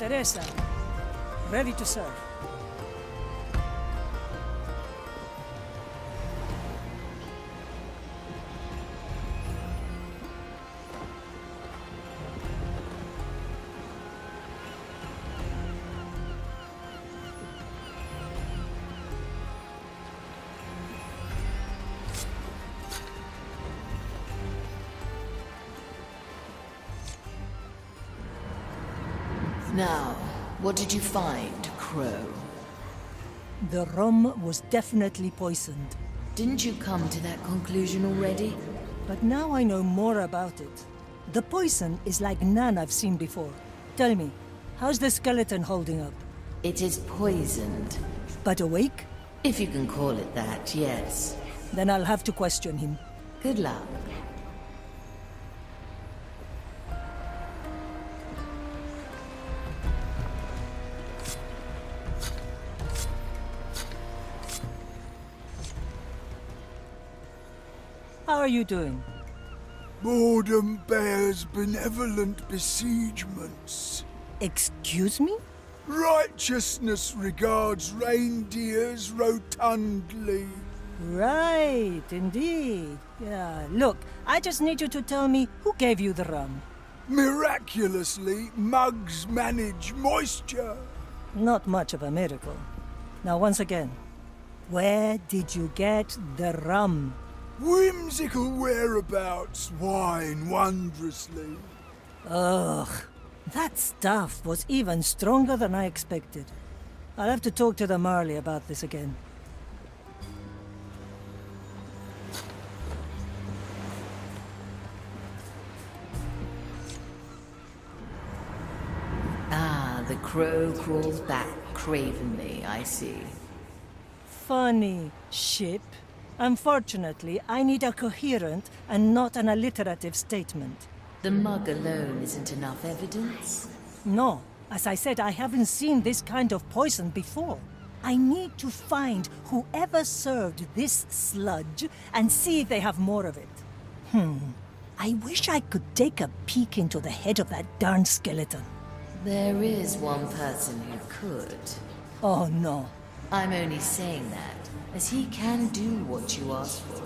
Teresa. Ready to serve. Now, what did you find, Crow? The rum was definitely poisoned. Didn't you come to that conclusion already? But now I know more about it. The poison is like none I've seen before. Tell me, how's the skeleton holding up? It is poisoned. But awake? If you can call it that, yes. Then I'll have to question him. Good luck. How are you doing? Boredom bears benevolent besiegements. Excuse me? Righteousness regards reindeers rotundly. Right, indeed. Yeah, look, I just need you to tell me who gave you the rum. Miraculously, mugs manage moisture. Not much of a miracle. Now, once again, where did you get the rum? Whimsical whereabouts whine wondrously. Ugh, that stuff was even stronger than I expected. I'll have to talk to the Marley about this again. Ah, the crow crawls back cravenly, I see. Funny, ship. Unfortunately, I need a coherent and not an alliterative statement. The mug alone isn't enough evidence? No, as I said, I haven't seen this kind of poison before. I need to find whoever served this sludge and see if they have more of it. I wish I could take a peek into the head of that darn skeleton. There is one person who could. Oh no. I'm only saying that, as he can do what you ask for.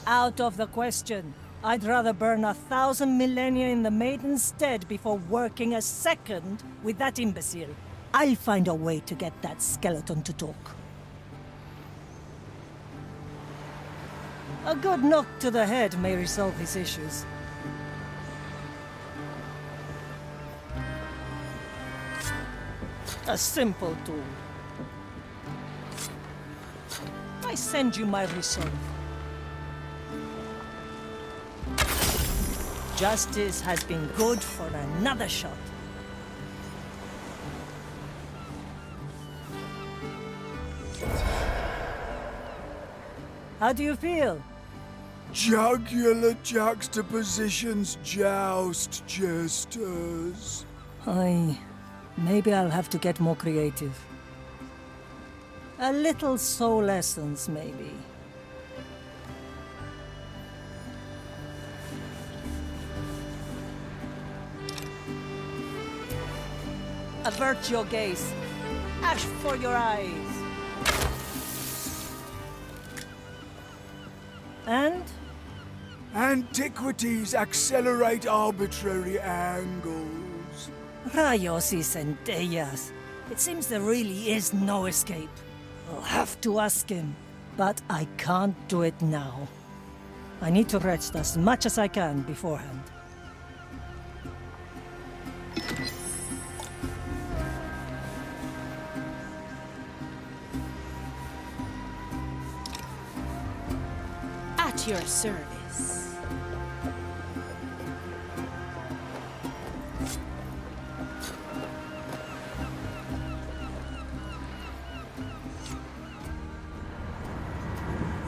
Out of the question. I'd rather burn 1,000 millennia in the Maiden's stead before working a second with that imbecile. I'll find a way to get that skeleton to talk. A good knock to the head may resolve his issues. A simple tool. I send you my resolve. Justice has been good for another shot. How do you feel? Jugular juxtapositions joust, jesters. Maybe I'll have to get more creative. A little soul essence, maybe. Avert your gaze. Ash for your eyes. And? Antiquities accelerate arbitrary angles. Rayos y centellas. It seems there really is no escape. I'll have to ask him. But I can't do it now. I need to rest as much as I can beforehand. At your service.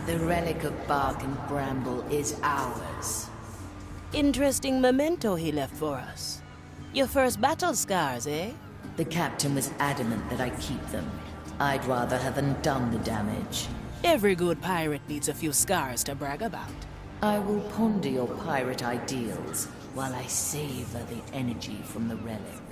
The relic of bark and bramble is ours. Interesting memento he left for us. Your first battle scars, eh? The captain was adamant that I keep them. I'd rather have undone the damage. Every good pirate needs a few scars to brag about. I will ponder your pirate ideals while I savor the energy from the relic.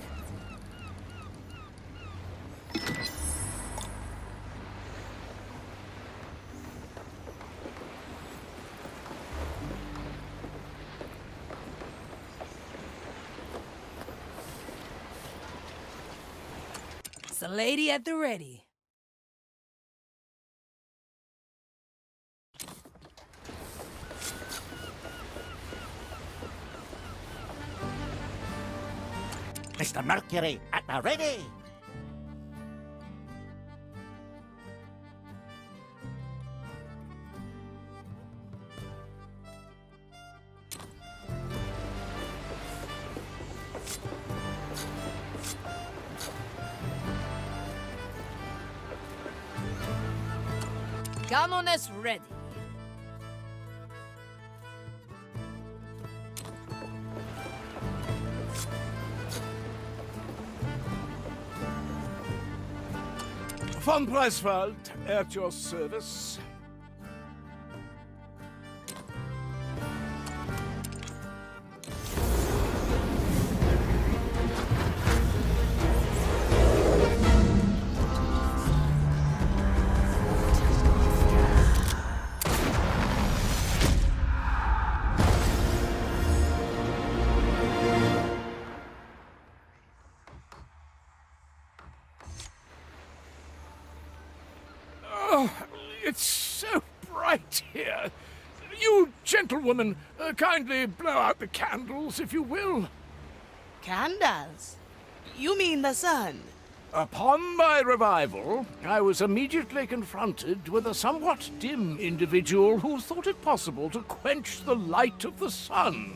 It's a lady at the ready. Mr. Mercury at the ready! Cannones ready. Von Preiswald, at your service. It's so bright here. You gentlewomen, kindly blow out the candles, if you will. Candles? You mean the sun? Upon my revival, I was immediately confronted with a somewhat dim individual who thought it possible to quench the light of the sun.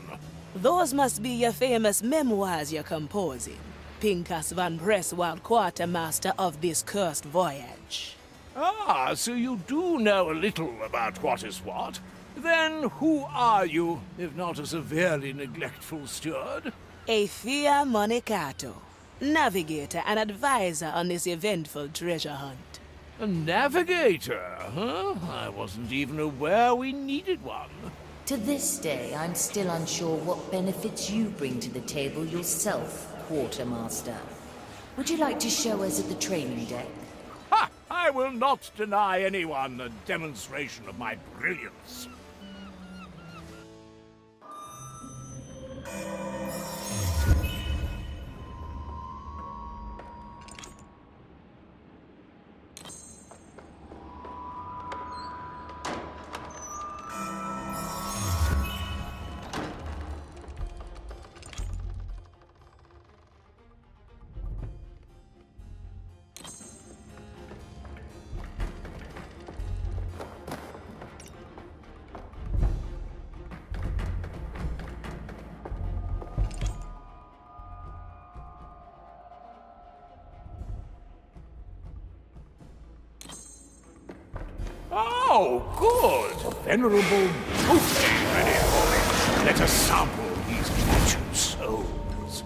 Those must be your famous memoirs you're composing. Pincus van Presswald, quartermaster of this cursed voyage. Ah, so you do know a little about what is what. Then who are you, if not a severely neglectful steward? A Thea Monicato, navigator and advisor on this eventful treasure hunt. A navigator, huh? I wasn't even aware we needed one. To this day, I'm still unsure what benefits you bring to the table yourself, Quartermaster. Would you like to show us at the training deck? Ha! I will not deny anyone a demonstration of my brilliance. Oh, good! Venerable buffet ready for me. Let us sample these captured souls.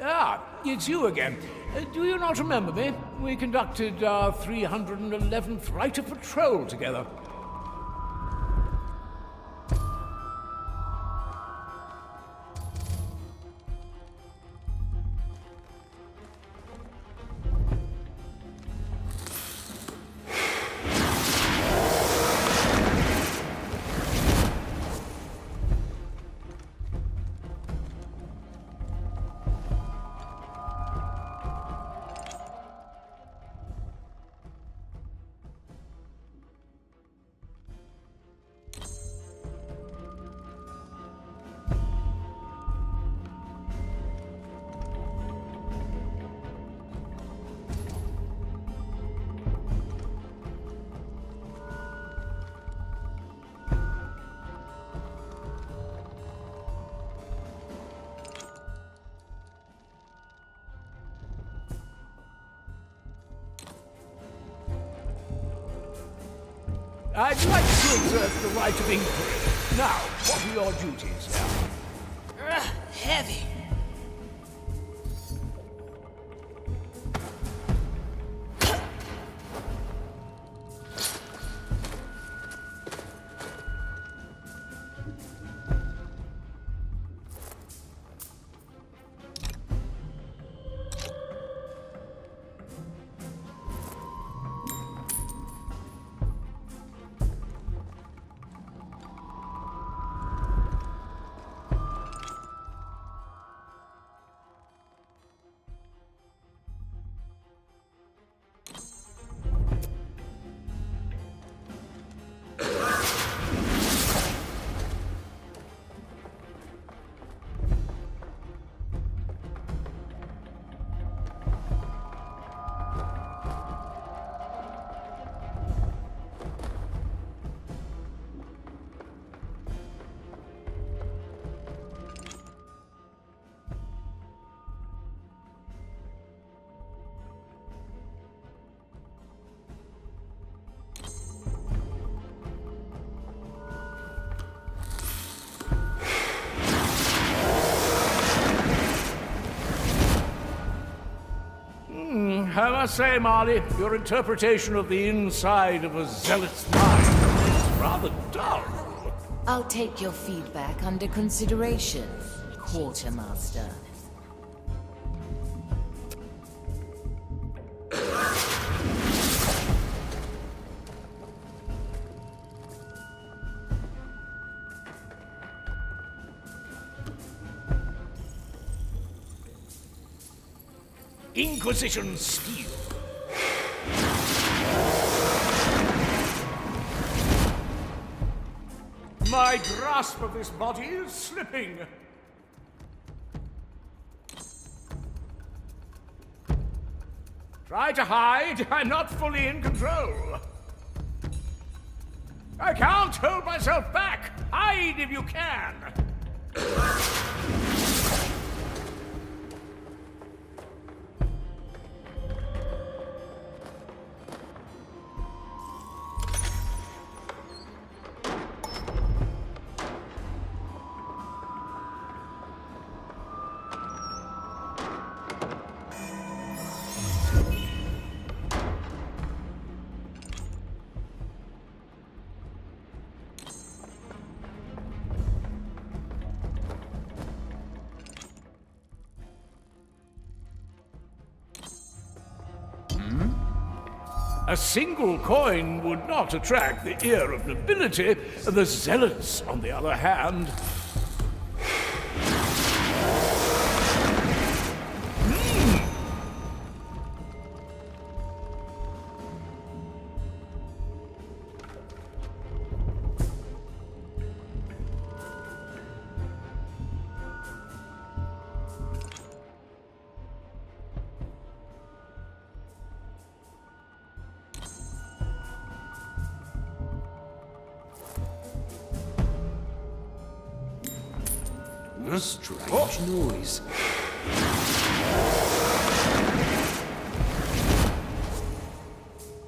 Ah, it's you again. Do you not remember me? We conducted our 311th Rite of Patrol together. I'd like to exert the right of inquiry. Now, what are your duties here? Heavy. I must say, Marley, your interpretation of the inside of a zealot's mind is rather dull. I'll take your feedback under consideration, Quartermaster. Inquisition steel. My grasp of this body is slipping. Try to hide. I'm not fully in control. I can't hold myself back. Hide if you can. A single coin would not attract the ear of nobility. The zealots, on the other hand... A strange noise.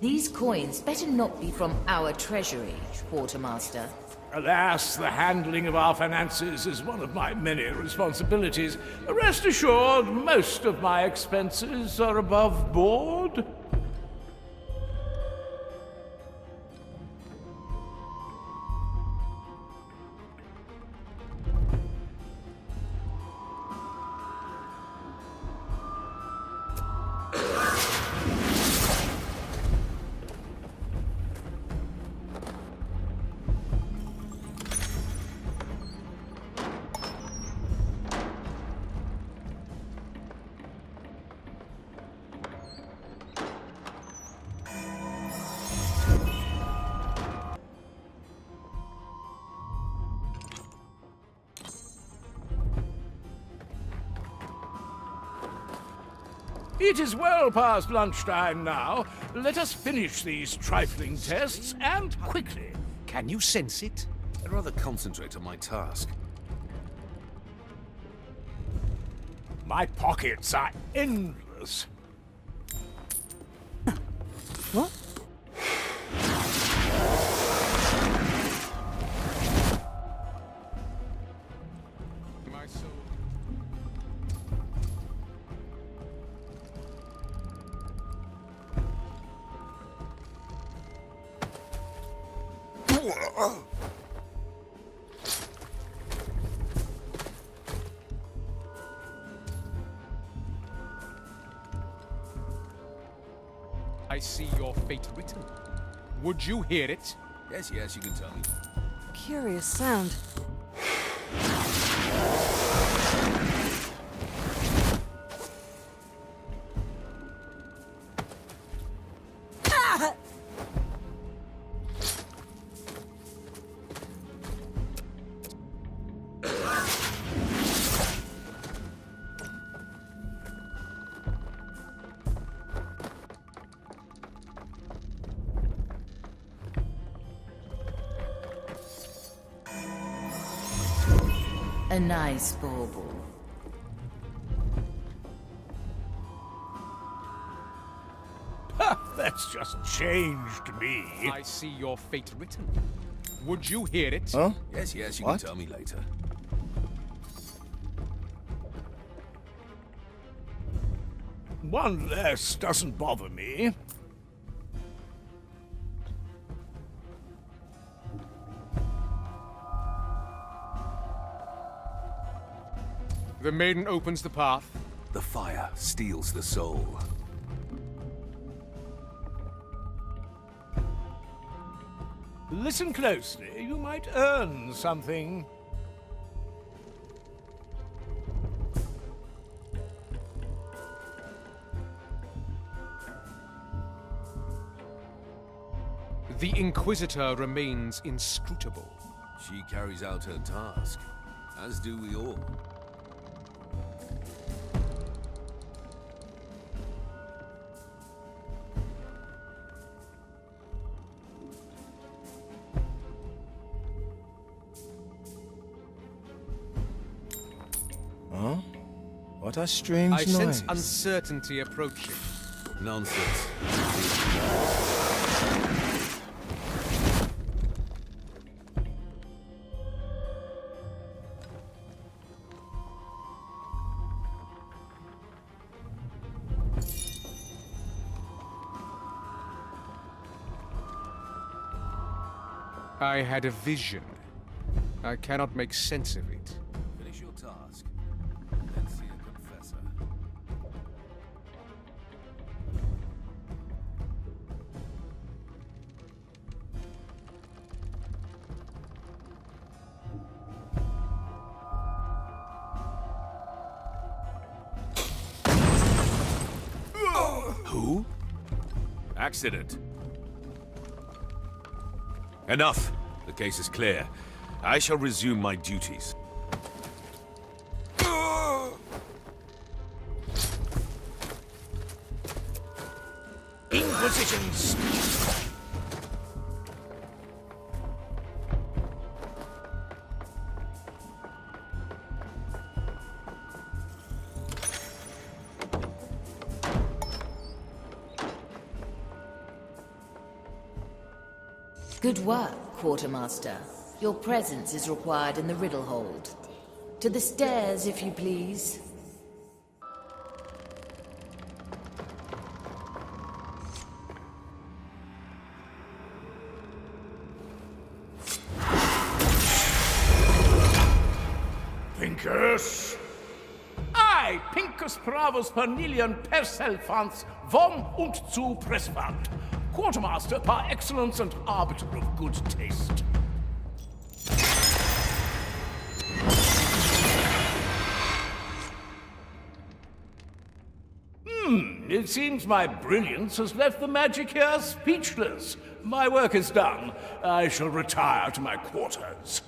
These coins better not be from our treasury, Quartermaster. Alas, the handling of our finances is one of my many responsibilities. Rest assured, most of my expenses are above board. It is well past lunchtime now. Let us finish these trifling tests, and quickly. Can you sense it? I'd rather concentrate on my task. My pockets are endless. What? I see your fate written. Would you hear it? Yes, yes, you can tell me. Curious sound. A nice bauble. That's just changed me. I see your fate written. Would you hear it? Huh? Yes, yes, you What? can tell me later. One less doesn't bother me. The maiden opens the path. The fire steals the soul. Listen closely. You might earn something. The Inquisitor remains inscrutable. She carries out her task, as do we all. Huh? What a strange I noise. sense uncertainty approaching. Nonsense. I had a vision. I cannot make sense of it. Finish your task, then see a confessor. Who? Accident. Enough. The case is clear. I shall resume my duties. Inquisitions! Good work, Quartermaster. Your presence is required in the riddle hold. To the stairs, if you please. Pincus! I, Pincus Pravus Pernilian Perselfans von und zu Presswald, Quartermaster par excellence and arbiter of good taste. It seems my brilliance has left the magic here speechless. My work is done. I shall retire to my quarters.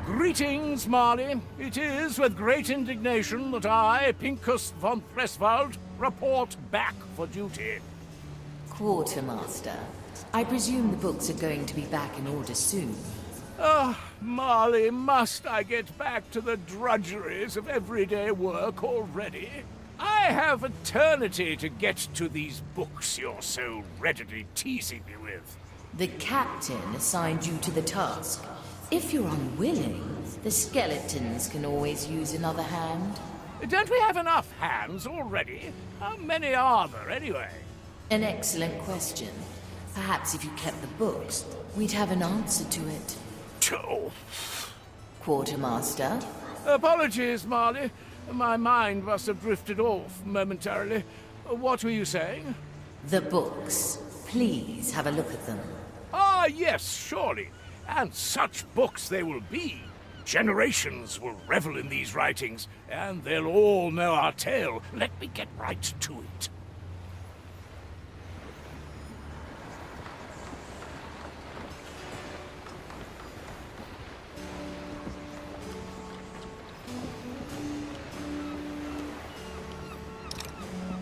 Greetings, Marley. It is with great indignation that I, Pincus von Presswald, report back for duty. Quartermaster, I presume the books are going to be back in order soon. Ah, Marley, must I get back to the drudgeries of everyday work already? I have eternity to get to these books you're so readily teasing me with. The captain assigned you to the task. If you're unwilling, the skeletons can always use another hand. Don't we have enough hands already? How many are there, anyway? An excellent question. Perhaps if you kept the books, we'd have an answer to it. Oh. Quartermaster? Apologies, Marley. My mind must have drifted off momentarily. What were you saying? The books. Please have a look at them. Ah, yes, surely. And such books they will be. Generations will revel in these writings, and they'll all know our tale. Let me get right to it.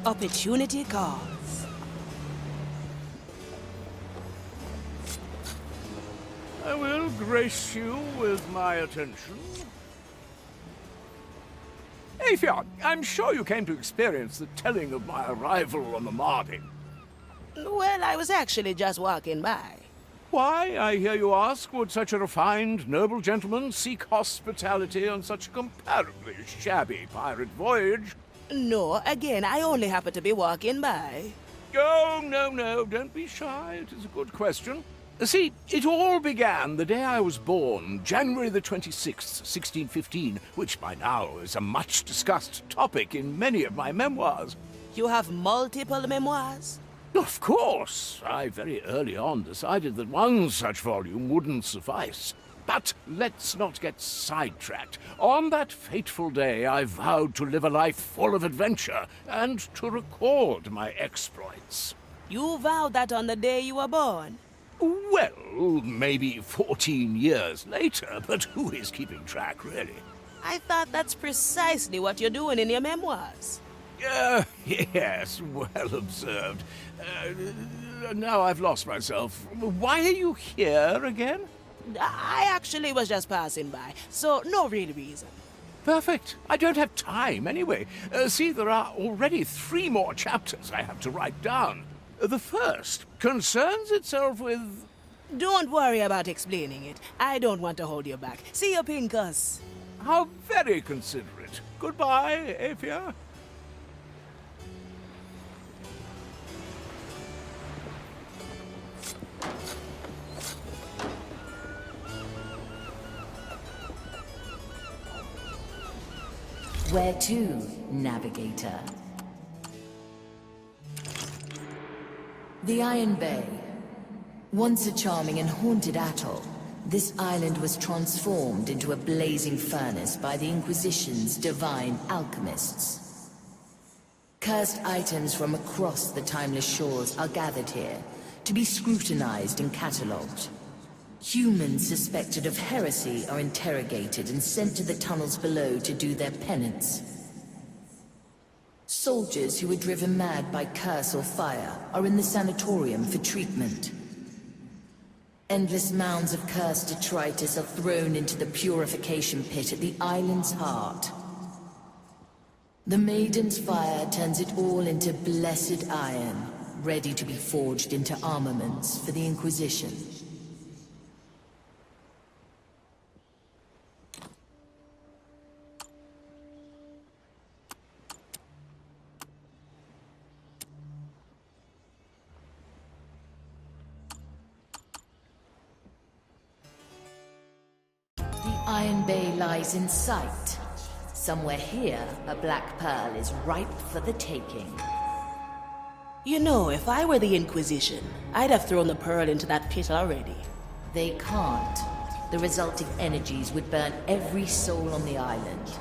Opportunity calls. I will grace you with my attention. Afion, I'm sure you came to experience the telling of my arrival on the Mardi. Well, I was actually just walking by. Why, I hear you ask, would such a refined, noble gentleman seek hospitality on such a comparably shabby pirate voyage? No, again, I only happen to be walking by. Oh, no, don't be shy. It is a good question. See, it all began the day I was born, January the 26th, 1615, which by now is a much-discussed topic in many of my memoirs. You have multiple memoirs? Of course. I very early on decided that one such volume wouldn't suffice. But let's not get sidetracked. On that fateful day, I vowed to live a life full of adventure and to record my exploits. You vowed that on the day you were born? Well, maybe 14 years later, but who is keeping track, really? I thought that's precisely what you're doing in your memoirs. Yes, well observed. Now I've lost myself. Why are you here again? I actually was just passing by, so no real reason. Perfect. I don't have time anyway. See, there are already 3 more chapters I have to write down. The first concerns itself with... Don't worry about explaining it. I don't want to hold you back. See you, Pincus. How very considerate. Goodbye, Afia. Where to, navigator? The Iron Bay. Once a charming and haunted atoll, this island was transformed into a blazing furnace by the Inquisition's divine alchemists. Cursed items from across the timeless shores are gathered here to be scrutinized and catalogued. Humans suspected of heresy are interrogated and sent to the tunnels below to do their penance. Soldiers who were driven mad by curse or fire are in the sanatorium for treatment. Endless mounds of cursed detritus are thrown into the purification pit at the island's heart. The Maiden's fire turns it all into blessed iron, ready to be forged into armaments for the Inquisition. Iron Bay lies in sight. Somewhere here, a black pearl is ripe for the taking. You know, if I were the Inquisition, I'd have thrown the pearl into that pit already. They can't. The resulting energies would burn every soul on the island.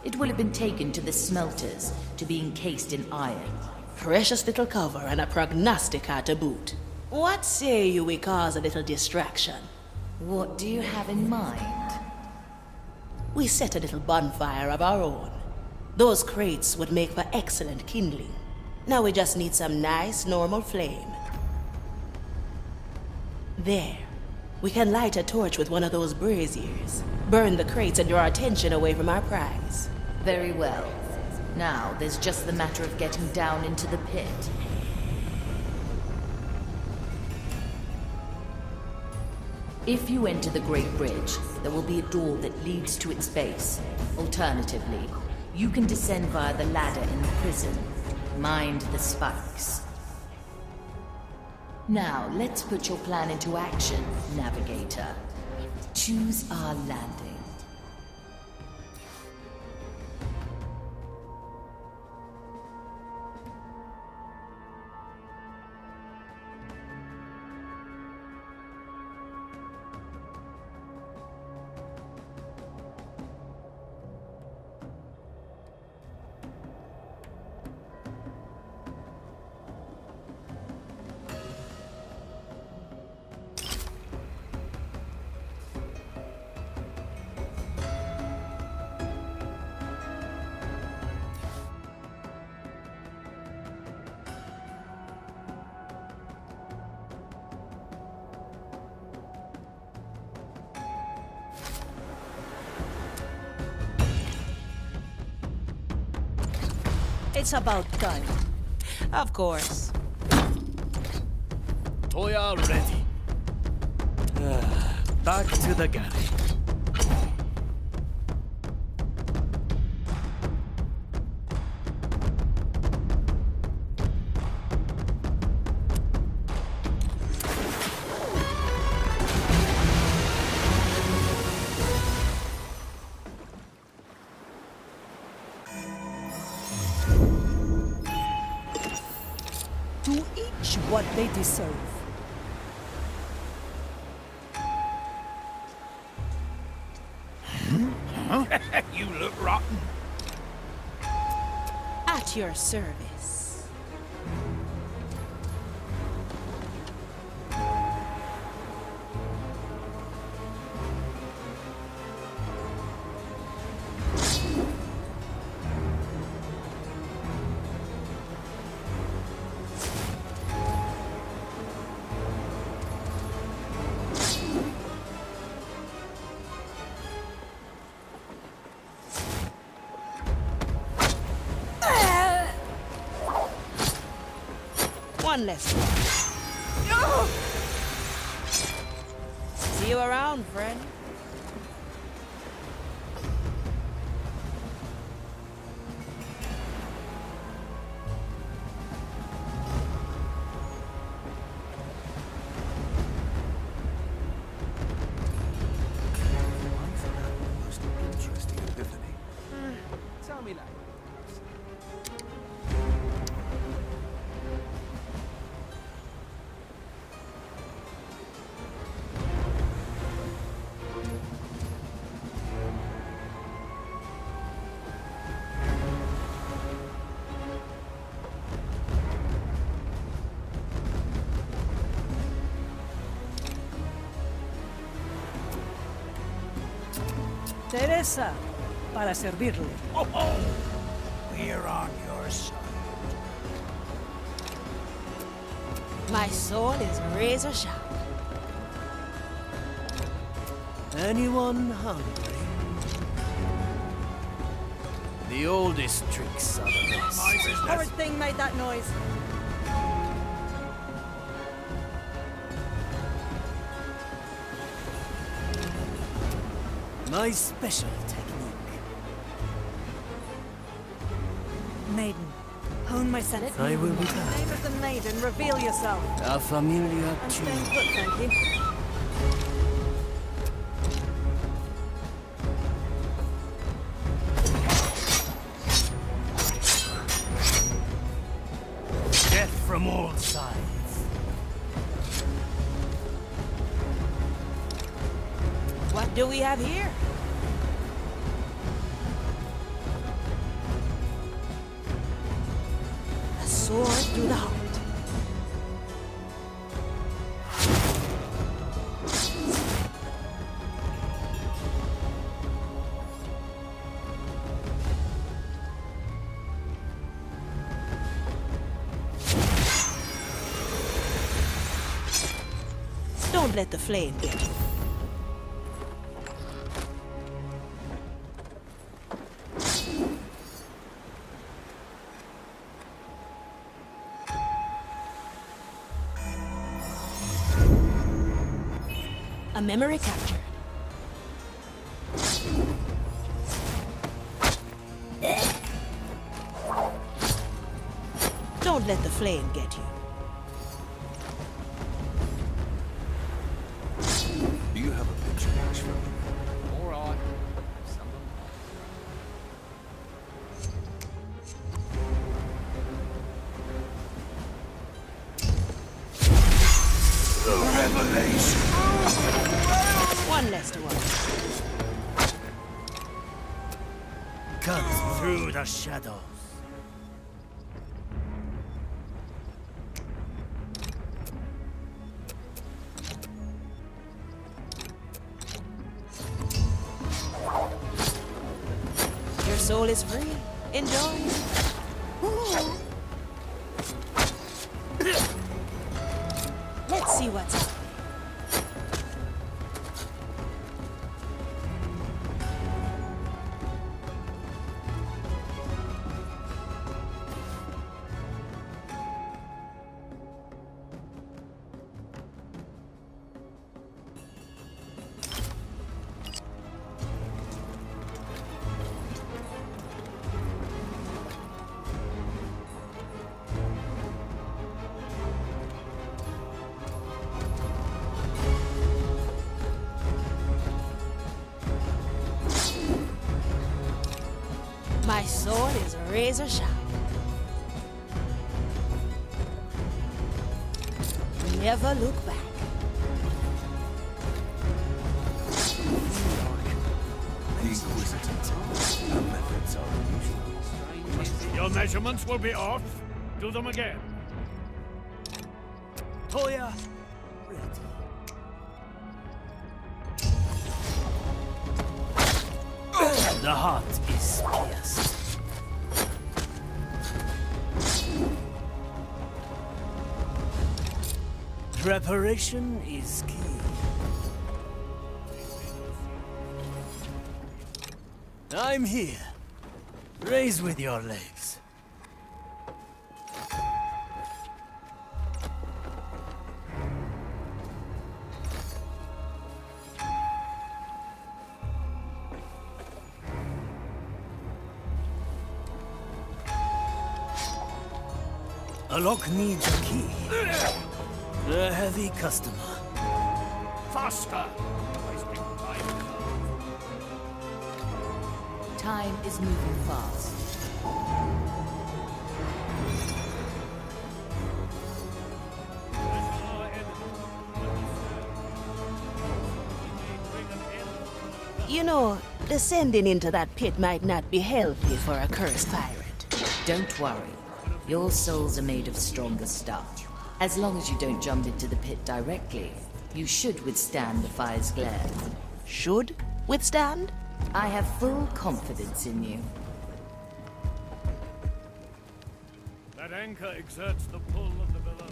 It will have been taken to the smelters to be encased in iron. Precious little cover and a prognostica to boot. What say you we cause a little distraction? What do you have in mind? We set a little bonfire of our own. Those crates would make for excellent kindling. Now we just need some nice, normal flame. There. We can light a torch with one of those braziers. Burn the crates and draw attention away from our prize. Very well. Now, there's just the matter of getting down into the pit. If you enter the Great Bridge, there will be a door that leads to its base. Alternatively, you can descend via the ladder in the prison. Mind the spikes. Now, let's put your plan into action, Navigator. Choose our landing. It's about time. Of course. Toya ready. Back to the galley. To each what they deserve. You look rotten. At your service. One less. See you around, friend. Most interesting epiphany. Tell me that. Teresa, para servirle. We're on your side. My sword is razor sharp. Anyone hungry? The oldest tricks are the best. Horrid thing made that noise. My special technique. Maiden, hone my sense. I will be back. Name of the maiden, reveal yourself. A familiar I'm tune. staying put, thank you. Death from all sides. What do we have here? A sword through the heart. Don't let the flame get you. A memory captured. Don't let the flame get you. Do you have a picture match for me? All right. The revelation. One less to worry. Cut through the shadows. Your soul is free. Enjoy. Let's see what's up. My sword is razor sharp. Never look back. The Inquisition. Our methods are unusual. Your measurements will be off. Do them again. Toya, ready. The heart is pierced. Preparation is key. I'm here. Raise with your legs. A lock needs a key. A heavy customer. Faster. Wasting time. Time is moving fast. You know, descending into that pit might not be healthy for a cursed pirate. Don't worry. Your souls are made of stronger stuff. As long as you don't jump into the pit directly, you should withstand the fire's glare. Should withstand? I have full confidence in you. That anchor exerts the pull of the billow.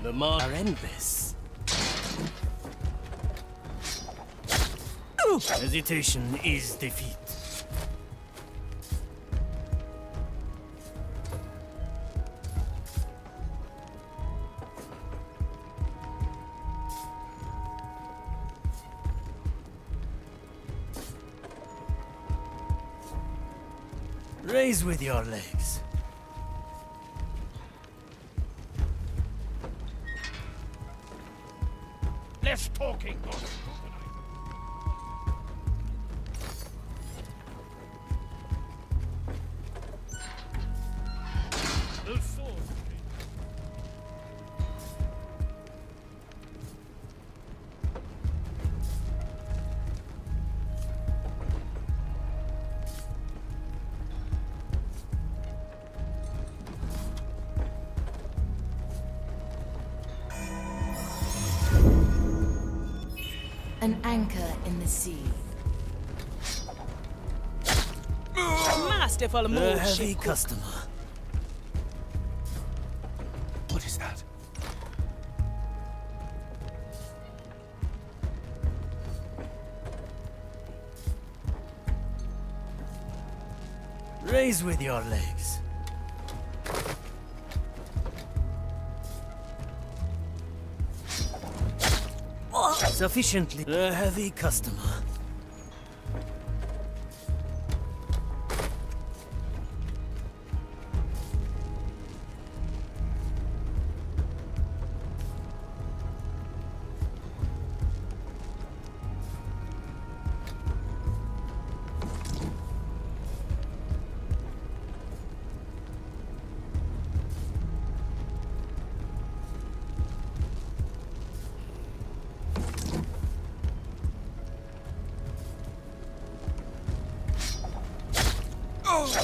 The mark are endless. Hesitation is defeat. Raise with your legs. Less talking. Those swords. An anchor in the sea. Masterful A move, heavy ship cook. customer. What is that? Raise with your legs. Sufficiently a heavy customer.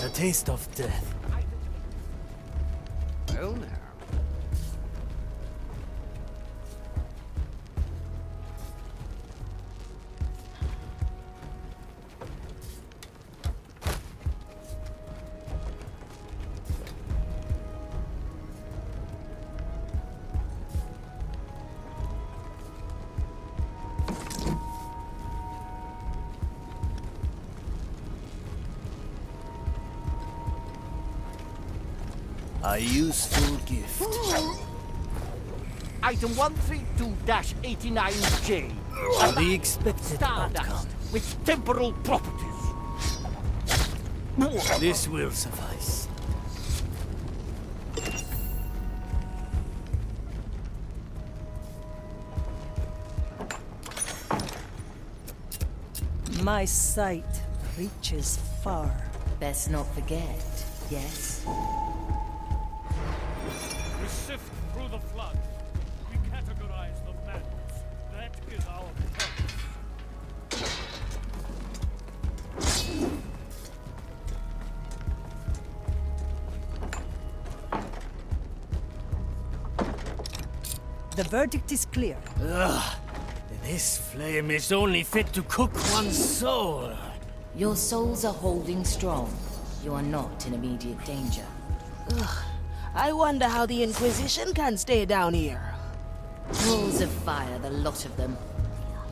A taste of death. Well now. A useful gift. Item 132-89J. The expected outcome. Stardust with temporal properties. This will suffice. My sight reaches far. Best not forget, yes? We sift through the flood. We categorize the madness. That is our purpose. The verdict is clear. Ugh. This flame is only fit to cook one's soul. Your souls are holding strong. You are not in immediate danger. I wonder how the Inquisition can stay down here. Balls of fire, the lot of them.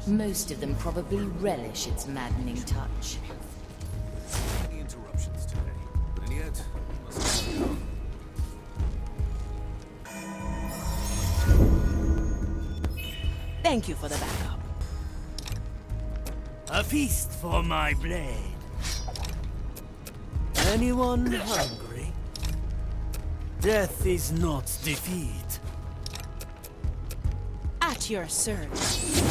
Most of them probably relish its maddening touch. Any interruptions today? And yet, must be on. Thank you for the backup. A feast for my blade. Anyone hungry? Death is not defeat. At your service.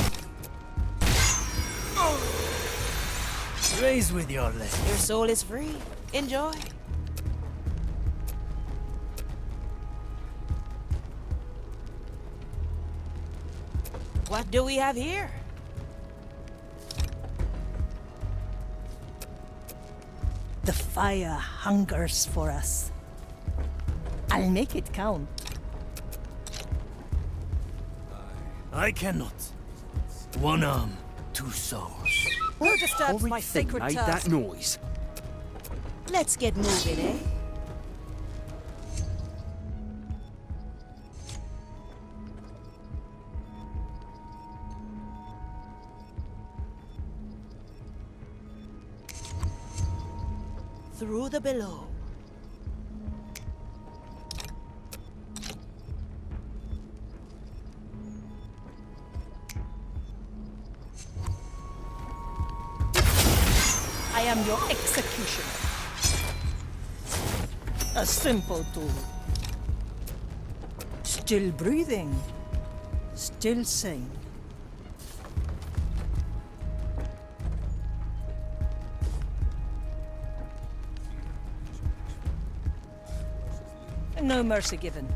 Raise with your legs. Your soul is free. Enjoy. What do we have here? The fire hungers for us. I'll make it count. I cannot. One arm, two souls. Who disturbs my sacred made task? that noise. Let's get moving, eh? Through the below. I am your executioner. A simple tool. Still breathing. Still sane. No mercy given.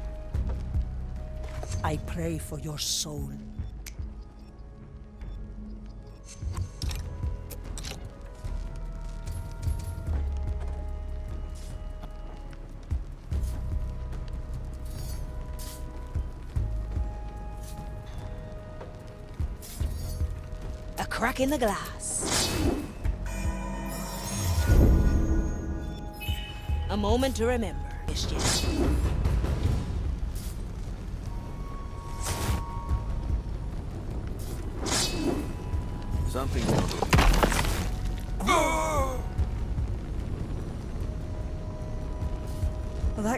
I pray for your soul. A crack in the glass. A moment to remember. Something.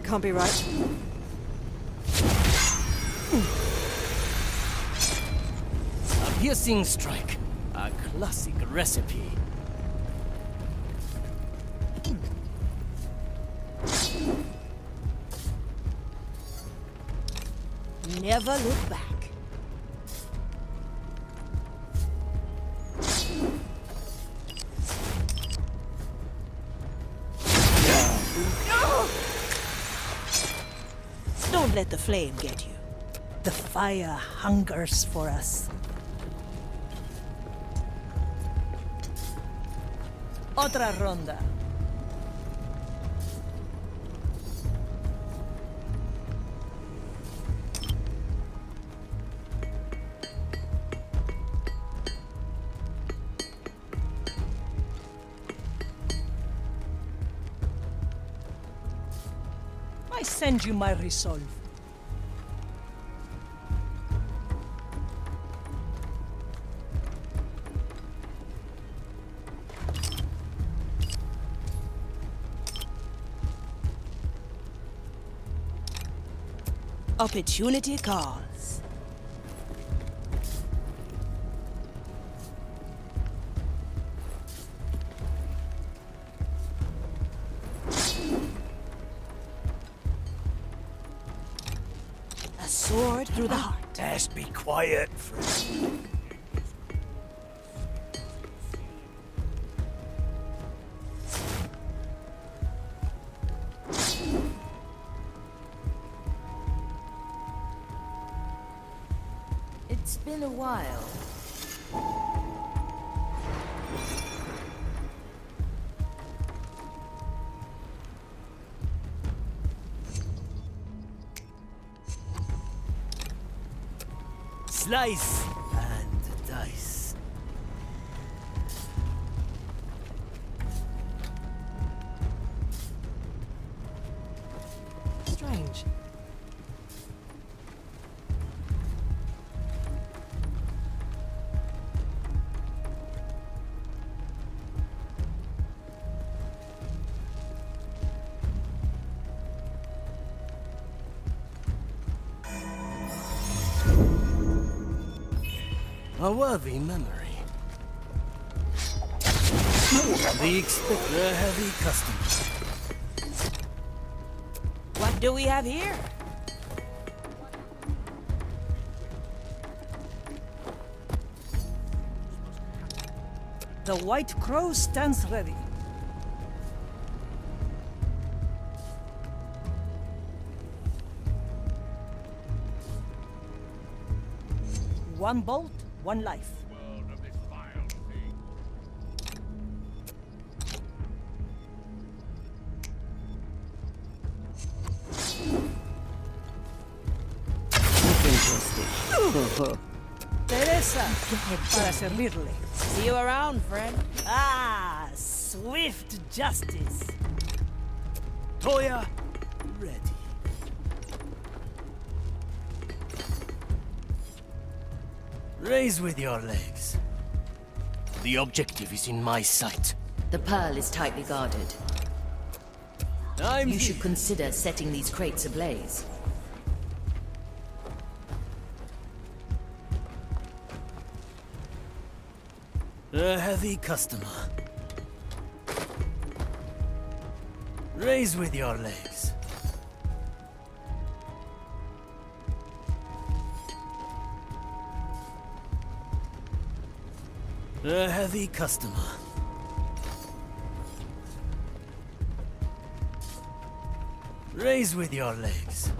can't be right. A piercing strike. A classic recipe. Never look back. Don't let the flame get you. The fire hungers for us. Otra ronda. I send you my resolve. Opportunity calls. A sword through the heart. Best be quiet, friend. It's been a while. Slice and dice. Strange. A worthy memory. The heavy customer. What do we have here? The White Crow stands ready. One bolt, one life. Teresa, para servirle. See you around, friend. Ah, swift justice. Toya, ready. Raise with your legs. The objective is in my sight. The pearl is tightly guarded. You should consider setting these crates ablaze. A heavy customer. Raise with your legs. A heavy customer. Raise with your legs.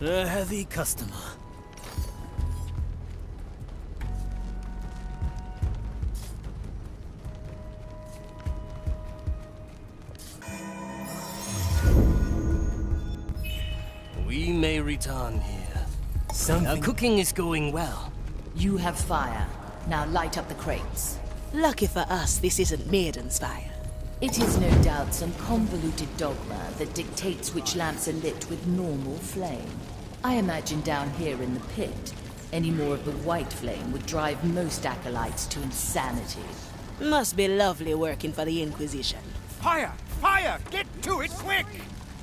A heavy customer. We may return here. Our cooking is going well. You have fire. Now light up the crates. Lucky for us, this isn't Maiden's fire. It is no doubt some convoluted dogma that dictates which lamps are lit with normal flame. I imagine down here in the pit, any more of the white flame would drive most acolytes to insanity. Must be lovely working for the Inquisition. Fire! Fire! Get to it quick!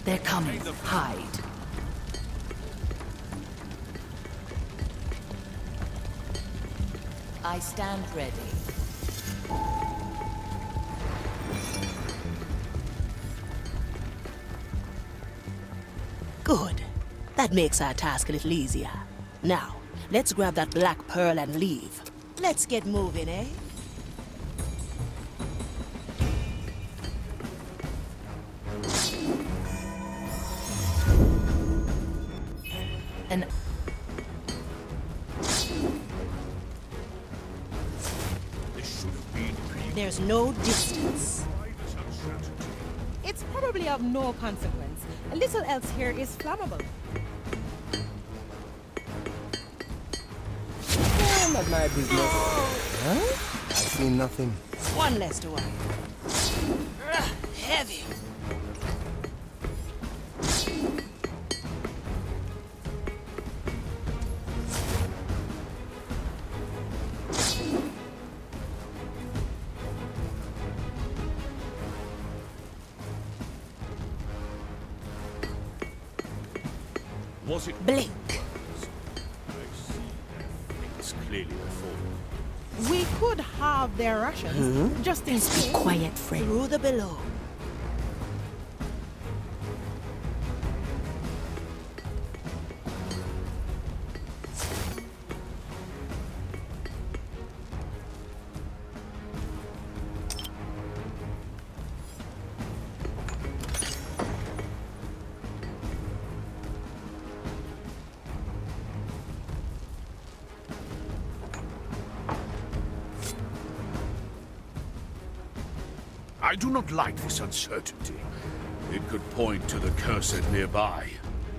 They're coming. Hide. I stand ready. Good. That makes our task a little easier. Now, let's grab that black pearl and leave. Let's get moving, eh? And This should have been There's no distance. It's probably of no consequence. A little else here is flammable. Not my business. Huh? I see nothing. One less to worry. Heavy. Was it Blink. it's clearly before? We could have their rations, just in case. quiet, friend. Through the below. I do not like this uncertainty. It could point to the cursed nearby.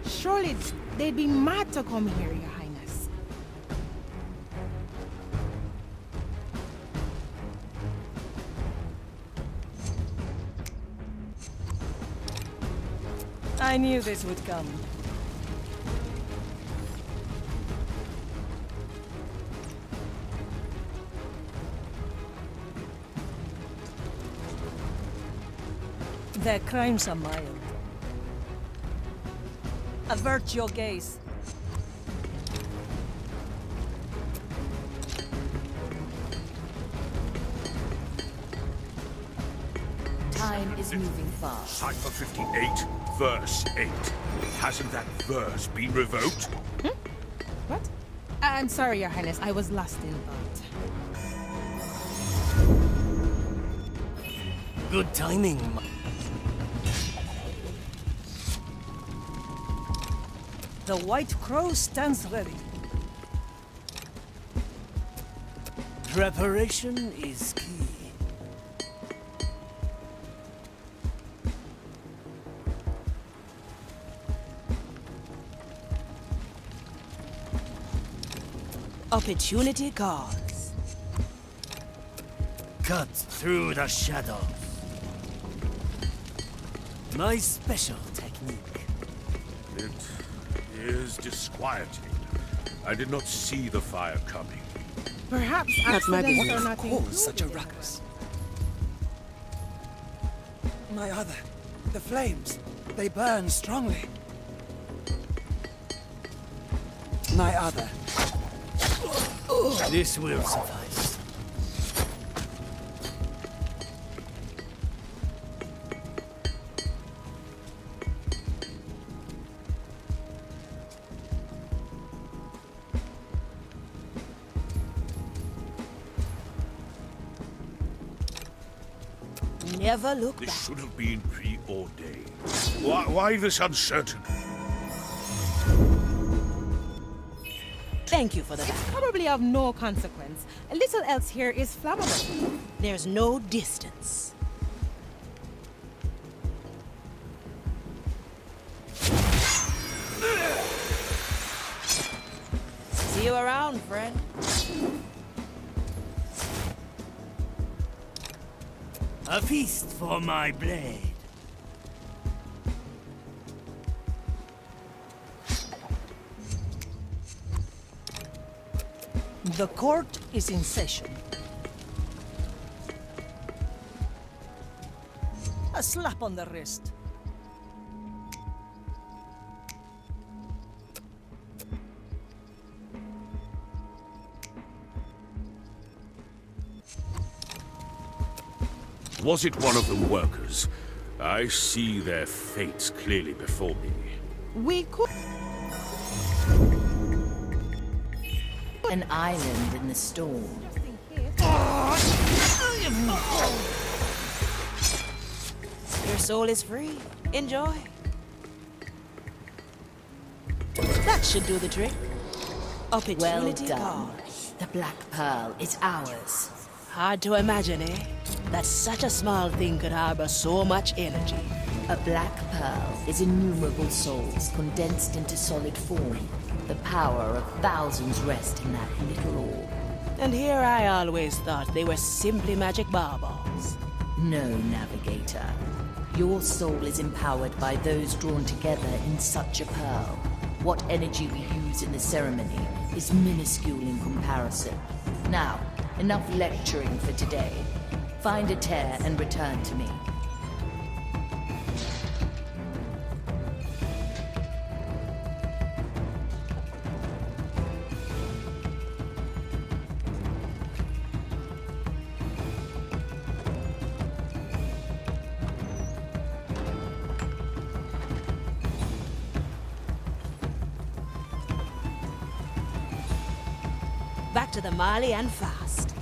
Surely they'd be mad to come here, Your Highness. I knew this would come. Their crimes are mild. Avert your gaze. Time is moving fast. Cipher 58, verse 8. Hasn't that verse been revoked? What? I'm sorry, Your Highness. I was lost in thought. Good timing. The White Crow stands ready. Preparation is key. Opportunity calls. Cut through the shadows. My special technique. It is disquieting. I did not see the fire coming. Perhaps might be accidents are not included. Such a ruckus. My other. The flames. They burn strongly. My other. This will suffice. Never look This back. should have been preordained. Why this uncertainty? Thank you for the back. Probably of no consequence. A little else here is flammable. There's no distance. See you around, friend. A feast for my blade. The court is in session. A slap on the wrist. Was it one of the workers? I see their fates clearly before me. We could. An island in the storm. Your soul is free. Enjoy. That should do the trick. Well Opportunity done. calls. The Black Pearl is ours. Hard to imagine, eh? That such a small thing could harbor so much energy. A Black Pearl is innumerable souls condensed into solid form. The power of thousands rest in that little orb. And here I always thought they were simply magic baubles. No, Navigator. Your soul is empowered by those drawn together in such a pearl. What energy we use in the ceremony is minuscule in comparison. Now, enough lecturing for today. Find a tear and return to me. Back to the Mali and fast.